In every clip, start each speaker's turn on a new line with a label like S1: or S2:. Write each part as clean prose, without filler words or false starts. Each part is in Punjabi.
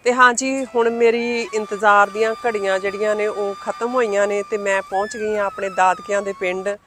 S1: ਤੇ ਹਾਂ ਜੀ, ਹੁਣ ਮੇਰੀ ਇੰਤਜ਼ਾਰ ਦੀਆਂ ਘੜੀਆਂ ਜਿਹੜੀਆਂ ਨੇ ਉਹ ਖਤਮ ਹੋਈਆਂ ਨੇ ਤੇ ਮੈਂ ਪਹੁੰਚ ਗਈ ਹਾਂ ਆਪਣੇ ਦਾਦਕਿਆਂ ਦੇ ਪਿੰਡ।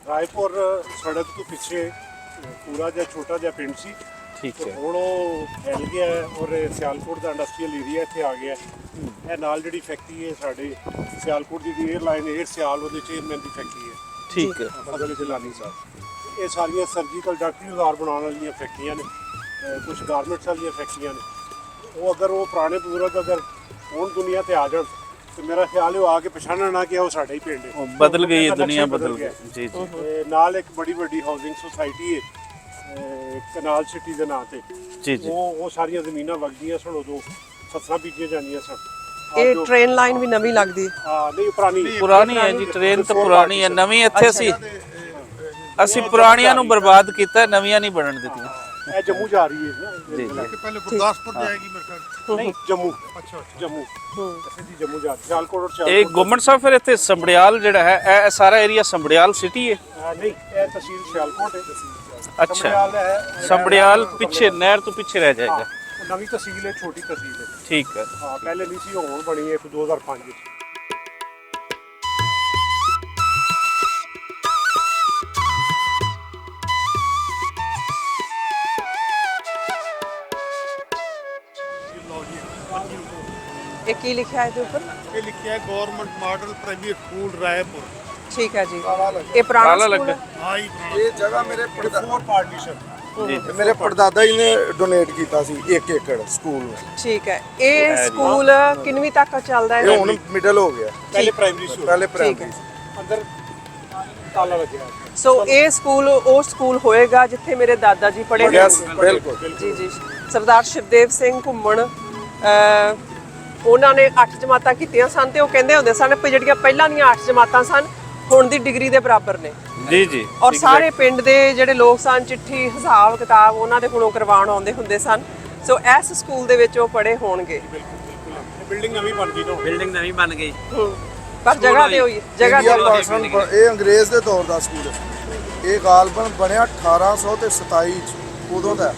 S2: ਰਾਏਪੁਰ ਸੜਕ ਤੋਂ ਪਿੱਛੇ ਪੂਰਾ ਜਿਹਾ ਛੋਟਾ ਜਿਹਾ ਪਿੰਡ ਸੀ।
S3: ਠੀਕ ਹੈ।
S2: ਹੁਣ ਉਹ ਫੈਲ ਗਿਆ ਹੈ ਔਰ ਸਿਆਲਕੋਟ ਦਾ ਇੰਡਸਟਰੀਅਲ ਏਰੀਆ ਇੱਥੇ ਆ ਗਿਆ। ਇਹ ਨਾਲ ਜਿਹੜੀ ਫੈਕਟਰੀ ਹੈ ਸਾਡੇ ਸਿਆਲਕੋਟ ਦੀ 에ਅਰਲਾਈਨ 에ਅਰ ਸਿਆਲ, ਉਹਦੇ ਚੇਅਰਮੈਨ ਦੀ ਫੈਕਟਰੀ ਹੈ।
S3: ਠੀਕ ਹੈ।
S2: ਫਜ਼ਲ ਜਲਾਨੀ ਸਾਹਿਬ। ਇਹ ਸਾਰੀਆਂ ਸਰਜੀਕਲ ਡਾਕਟਰੀ ਔਜ਼ਾਰ ਬਣਾਉਣ ਵਾਲੀਆਂ ਫੈਕਟਰੀਆਂ ਨੇ, ਕੁਝ ਗਾਰਮੈਂਟਸ ਵਾਲੀਆਂ ਫੈਕਟਰੀਆਂ ਨੇ। ਉਹ ਅਗਰ ਉਹ ਪੁਰਾਣੇ ਬਜ਼ੁਰਗ ਅਗਰ ਹੁਣ ਦੁਨੀਆ ਤੇ ਆ ਜਾਣ ਤੇ ਮੇਰਾ ਖਿਆਲ ਉਹ ਆ ਕੇ ਪਛਾਣਨ ਨਾ ਕਿ ਉਹ ਸਾਡਾ ਹੀ ਪਿੰਡ ਹੈ।
S3: ਬਦਲ ਗਈ ਹੈ ਦੁਨੀਆ, ਬਦਲ ਗਈ ਜੀ ਜੀ।
S2: ਨਾਲ ਇੱਕ ਬੜੀ ਵੱਡੀ ਹਾਊਸਿੰਗ ਸੁਸਾਇਟੀ ਹੈ ਕਨਾਲ ਸਿਟੀ ਦੇ ਨਾਂ ਤੇ
S3: ਜੀ ਜੀ।
S2: ਉਹ ਸਾਰੀਆਂ ਜ਼ਮੀਨਾਂ ਵਗਦੀਆਂ ਸਨ, ਉਦੋਂ ਫਸਲਾਂ ਬੀਜੀਆਂ ਜਾਂਦੀਆਂ ਸਨ।
S1: ਇਹ ਟ੍ਰੇਨ ਲਾਈਨ ਵੀ ਨਵੀਂ ਲੱਗਦੀ ਹੈ।
S2: ਹਾਂ ਨਹੀਂ,
S3: ਪੁਰਾਣੀ ਹੈ ਜੀ, ਟ੍ਰੇਨ ਤਾਂ ਪੁਰਾਣੀ ਹੈ, ਨਵੀਂ ਇੱਥੇ ਅਸੀਂ ਪੁਰਾਣੀਆਂ ਨੂੰ ਬਰਬਾਦ ਕੀਤਾ, ਨਵੀਆਂ ਨਹੀਂ ਬਣਨ ਦਿੱਤੀਆਂ।
S2: ਇਹ ਜੰਮੂ ਜਾ ਰਹੀ ਹੈ ਨਾ
S3: ਜੀ
S2: ਜੀ।
S4: पहले गुरदासपुर जाएगी मेरे ख्याल।
S2: ਨਹੀਂ ਜੰਮੂ,
S4: अच्छा
S2: ਜੰਮੂ ਸਿੱਧੀ ਜੰਮੂ ਜਾ ਰਹੀ, ਸਿਆਲਕੋਟ ਔਰ
S3: ਇਹ
S2: ਸਿਆਲਕੋਟ।
S3: ਗਵਰਨਮੈਂਟ ਸਾਹਿਬ ਫਿਰ ਇੱਥੇ ਸੰਬੜਿਆਲ ਜਿਹੜਾ ਹੈ, ਇਹ ਸਾਰਾ ਏਰੀਆ ਸੰਬੜਿਆਲ ਸਿਟੀ ਹੈ।
S2: ਨਹੀਂ, ਇਹ ਤਹਿਸੀਲ ਸਿਆਲਕੋਟ ਹੈ।
S3: ਅੱਛਾ,
S2: ਸੰਬੜਿਆਲ ਹੈ,
S3: ਸੰਬੜਿਆਲ ਪਿੱਛੇ, ਨਹਿਰ ਤੋਂ ਪਿੱਛੇ ਰਹਿ ਜਾਏਗਾ।
S2: ਹਾਂ, ਨਵੀਂ ਤਹਿਸੀਲ ਹੈ, ਛੋਟੀ ਤਹਿਸੀਲ ਹੈ।
S3: ਠੀਕ ਹੈ।
S2: ਹਾਂ, ਪਹਿਲੇ ਨਹੀਂ ਸੀ, ਹੁਣ ਬਣੀ ਹੈ 2005 ਵਿੱਚ।
S1: ਇਹ ਕੀ ਲਿਖਿਆ ਇਹਦੇ ਉੱਪਰ?
S4: ये लिखा है government model primary school Raipur.
S1: ਠੀਕ ਹੈ ਜੀ। ਇਹ ਪੁਰਾਣਾ
S3: ਤਾਲਾ
S1: ਸਕੂਲ
S3: ਲੱਗਾ।
S1: ਹੈ।
S4: हाँ जी।
S5: ਇਹ ਜਗ੍ਹਾ ਮੇਰੇ
S2: ਬਿਫੋਰ ਪਾਰਟੀਸ਼ਨ
S5: ਮੇਰੇ ਪੜਦਾਦਾ ਜੀ ਨੇ ਡੋਨੇਟ ਕੀਤਾ ਸੀ 1 ਏਕੜ ਸਕੂਲ ਨੂੰ।
S1: ਠੀਕ ਹੈ। ਇਹ ਸਕੂਲ ਕਿੰਨਵੀਂ ਤੱਕ ਚੱਲਦਾ
S5: ਇਹ
S1: ਹੈ?
S5: ਹੁਣ ਮਿਡਲ ਹੋ ਗਿਆ,
S2: ਪਹਿਲੇ ਪ੍ਰਾਇਮਰੀ ਸਕੂਲ,
S5: ਪਹਿਲੇ
S1: ਠੀਕ
S5: ਪ੍ਰਾਇਮਰੀ
S1: ਹੈ।
S2: ਅੰਦਰ ਤਾਲਾ ਲੱਗਿਆ।
S1: ਸੋ ਇਹ ਸਕੂਲ ਉਹ ਸਕੂਲ ਹੋਏਗਾ ਜਿੱਥੇ ਮੇਰੇ ਦਾਦਾ ਜੀ ਪੜ੍ਹੇ ਹੋਏ
S5: ਯੈਸ,
S1: ਸੀ।
S5: ਬਿਲਕੁਲ।
S1: ਜੀ ਜੀ। ਸਰਦਾਰ ਸ਼ਿਵਦੇਵ ਸਿੰਘ ਘੁੰਮਣ, ਉਹਨਾਂ ਨੇ 8 ਜਮਾਤਾਂ ਕੀਤੀਆਂ ਸਨ ਤੇ ਉਹ ਕਹਿੰਦੇ ਹੁੰਦੇ ਸਨ ਕਿ ਜਿਹੜੀਆਂ ਪਹਿਲਾਂ ਦੀਆਂ 8 ਜਮਾਤਾਂ ਸਨ ਹੁਣ ਦੀ ਡਿਗਰੀ ਦੇ ਬਰਾਬਰ ਨੇ।
S3: ਜੀ ਜੀ।
S1: ਔਰ ਸਾਰੇ ਪਿੰਡ ਦੇ ਜਿਹੜੇ ਲੋਕ ਸਨ ਚਿੱਠੀ ਹਿਸਾਬ ਕਿਤਾਬ ਉਹਨਾਂ ਦੇ ਕੋਲੋਂ ਕਰਵਾਉਣ ਆਉਂਦੇ ਹੁੰਦੇ ਸਨ। ਸੋ ਇਸ ਸਕੂਲ ਦੇ ਵਿੱਚ ਉਹ ਪੜ੍ਹੇ ਹੋਣਗੇ।
S2: ਬਿਲਡਿੰਗ ਨਵੀਂ ਬਣ ਗਈ ਨਾ,
S6: ਬਿਲਡਿੰਗ ਨਵੀਂ ਬਣ ਗਈ।
S1: ਪਰ ਜਗ੍ਹਾ ਤੇ ਹੋਈ ਜਗ੍ਹਾ
S5: ਇੰਡੀਆ
S1: ਤੇ
S5: ਪਾਕਿਸਤਾਨ ਇਹ ਅੰਗਰੇਜ਼ ਦੇ ਦੌਰ ਦਾ ਸਕੂਲ ਹੈ। ਇਹ ਗਾਲਬਨ ਬਣਿਆ 1827 ਚ, ਉਦੋਂ ਦਾ।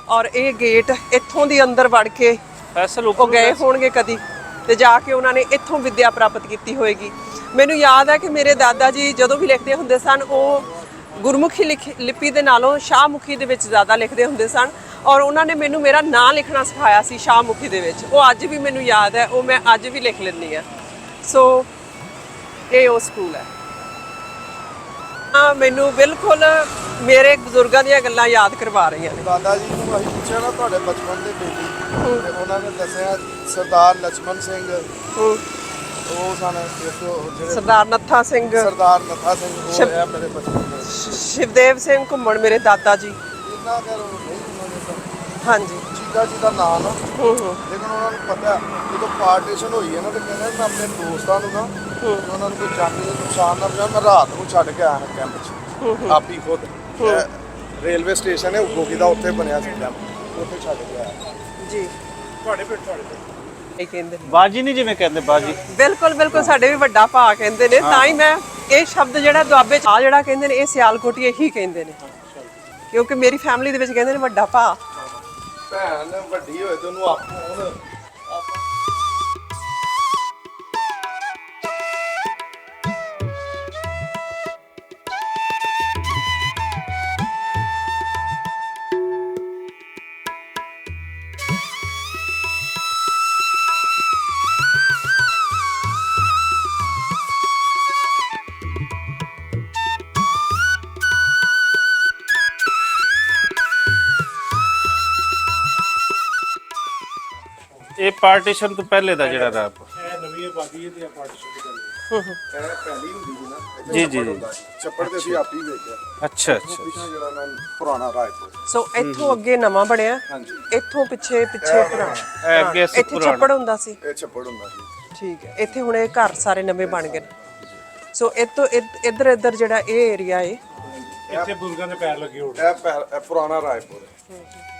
S1: ਔਰ ਇਹ ਗੇਟ ਇੱਥੋਂ ਦੀ ਅੰਦਰ ਵੜ ਕੇ
S3: ਫੈਸਲ
S1: ਉਹ ਗਏ ਹੋਣਗੇ ਕਦੀ ਤੇ ਜਾ ਕੇ ਉਹਨਾਂ ਨੇ ਇੱਥੋਂ ਵਿੱਦਿਆ ਪ੍ਰਾਪਤ ਕੀਤੀ ਹੋਏਗੀ। ਮੈਨੂੰ ਯਾਦ ਹੈ ਕਿ ਮੇਰੇ ਦਾਦਾ ਜੀ ਜਦੋਂ ਵੀ ਲਿਖਦੇ ਹੁੰਦੇ ਸਨ ਉਹ ਗੁਰਮੁਖੀ ਲਿਪੀ ਦੇ ਨਾਲੋਂ ਸ਼ਾਹਮੁਖੀ ਦੇ ਵਿੱਚ ਜ਼ਿਆਦਾ ਲਿਖਦੇ ਹੁੰਦੇ ਸਨ। ਔਰ ਉਹਨਾਂ ਨੇ ਮੈਨੂੰ ਮੇਰਾ ਨਾਂ ਲਿਖਣਾ ਸਿਖਾਇਆ ਸੀ ਸ਼ਾਹਮੁਖੀ ਦੇ ਵਿੱਚ। ਉਹ ਅੱਜ ਵੀ ਮੈਨੂੰ ਯਾਦ ਹੈ, ਉਹ ਮੈਂ ਅੱਜ ਵੀ ਲਿਖ ਲੈਂਦੀ ਹਾਂ। ਸੋ ਇਹ ਉਹ ਸਕੂਲ ਹੈ। ਮੈਨੂੰ ਬਿਲਕੁਲ ਮੇਰੇ ਬਜ਼ੁਰਗਾਂ ਦੀਆਂ ਗੱਲਾਂ ਯਾਦ ਕਰਵਾ ਰਹੀਆਂ ਨੇ।
S5: ਦਾਦਾ ਜੀ ਨੂੰ ਅਸੀਂ ਪੁੱਛਿਆ ਨਾ ਤੁਹਾਡੇ ਬਚਪਨ ਦੇ ਬੇਟੀ, ਤੇ ਉਹਨਾਂ ਨੇ ਦੱਸਿਆ ਸਰਦਾਰ ਲਛਮਣ ਸਿੰਘ, ਉਹ ਸਨ ਜਿਹੜੇ
S1: ਸਰਦਾਰ ਨੱਥਾ ਸਿੰਘ,
S5: ਸਰਦਾਰ ਨੱਥਾ ਸਿੰਘ, ਉਹ ਹੈ ਮੇਰੇ ਬਚਪਨ ਦੇ।
S1: ਸ਼ਿਵਦੇਵ ਸਿੰਘ ਘੁੰਮਣ ਮੇਰੇ ਦਾਦਾ ਜੀ।
S5: ਇੰਨਾ ਕਰ ਨਹੀਂ ਉਹਨਾਂ ਨੇ ਸਰ
S1: ਹਾਂਜੀ।
S5: ਜੀਦਾ ਜੀ ਦਾ ਨਾਮ ਆ, ਲੇਕਿਨ ਉਹਨਾਂ ਨੂੰ ਪਤਾ ਜਦੋਂ ਪਾਰਟੀਸ਼ਨ ਹੋਈ ਹੈ ਨਾ ਤੇ ਕਹਿੰਦੇ ਮੈਂ ਆਪਣੇ ਦੋਸਤਾਂ ਨੂੰ ਨਾ ਉਹਨਾਂ ਨੂੰ ਕੋਈ ਜਾਨੀ ਦਾ ਨੁਕਸਾਨ ਨਾ ਪਹੁੰਚਾਵੇ, ਮੈਂ ਰਾਤ ਨੂੰ ਛੱਡ ਕੇ ਆਇਆ ਕੈਂਪ 'ਚ ਆਪੀ ਖੁਦ। ਰੇਲਵੇ ਸਟੇਸ਼ਨ ਹੈ ਉਗੋਗੀ ਦਾ, ਉੱਥੇ ਬਣਿਆ ਸੀ ਕੈਂਪ, ਉੱਥੇ ਛੱਡ ਕੇ ਆਇਆ
S1: ਜੀ।
S2: ਤੁਹਾਡੇ ਪਿੰਡ
S1: ਇਹ ਕਹਿੰਦੇ ਨੇ
S3: ਬਾਜੀ ਨਹੀਂ, ਜਿਵੇਂ ਕਹਿੰਦੇ ਬਾਜੀ।
S1: ਬਿਲਕੁਲ ਬਿਲਕੁਲ, ਸਾਡੇ ਵੀ ਵੱਡਾ ਭਾ ਕਹਿੰਦੇ ਨੇ। ਤਾਂ ਹੀ ਮੈਂ ਇਹ ਸ਼ਬਦ ਜਿਹੜਾ ਦੁਆਬੇ ਚ ਆ ਜਿਹੜਾ ਕਹਿੰਦੇ ਨੇ ਇਹ ਸਿਆਲਕੋਟੀ ਇਹੀ ਕਹਿੰਦੇ ਨੇ, ਕਿਉਂਕਿ ਮੇਰੀ ਫੈਮਿਲੀ ਦੇ ਵਿੱਚ ਕਹਿੰਦੇ ਨੇ ਵੱਡਾ ਭਾ।
S5: ਭੈਣ ਵੱਡੀ ਹੋਏ ਤੇ ਉਹਨੂੰ ਆਪੋ
S3: ਇਹ ਪਾਰਟੀਸ਼ਨ ਤੋਂ ਪਹਿਲੇ ਦਾ ਜਿਹੜਾ ਰਾਪ।
S2: ਇਹ ਨਵੀਂ ਆਬਾਦੀ ਹੈ ਤੇ ਪਾਰਟੀਸ਼ਨ ਦੀ ਗੱਲ ਹੈ।
S5: ਇਹ ਪਹਿਲੀ ਹੁੰਦੀ ਸੀ ਨਾ ਇੱਥੇ
S3: ਜੀ,
S5: ਛੱਪੜ
S3: ਜੀ।
S5: ਹੁੰਦਾ ਸੀ। ਛੱਪੜ ਤੇ ਅਸੀਂ ਆਪ ਹੀ ਵੇਖਿਆ
S3: ਅੱਛਾ
S5: ਪਿੱਛੇ ਜਿਹੜਾ ਨਾਮ ਪੁਰਾਣਾ ਰਾਏਪੁਰ
S1: ਸੋ ਇੱਥੋਂ ਅੱਗੇ ਨਵਾਂ ਬਣਿਆ,
S5: ਹਾਂਜੀ
S1: ਇੱਥੋਂ ਪਿੱਛੇ ਪੁਰਾਣਾ।
S3: ਇਹ ਅੱਗੇ ਸੀ
S1: ਇੱਥੇ ਛੱਪੜ ਹੁੰਦਾ ਸੀ।
S5: ਇਹ ਛੱਪੜ ਹੁੰਦਾ ਸੀ।
S1: ਠੀਕ ਹੈ, ਇੱਥੇ ਹੁਣ ਇਹ ਘਰ ਸਾਰੇ ਨਵੇਂ ਬਣ ਗਏ ਨੇ। ਸੋ ਇੱਥੋਂ ਇੱਧਰ ਜਿਹੜਾ ਇਹ ਏਰੀਆ ਹੈ,
S2: ਇੱਥੇ ਬਜ਼ੁਰਗਾਂ ਦੇ ਪੈਰ ਲੱਗੇ ਹੋਣ।
S5: ਇਹ ਪੁਰਾਣਾ ਰਾਏਪੁਰ ਹੈ।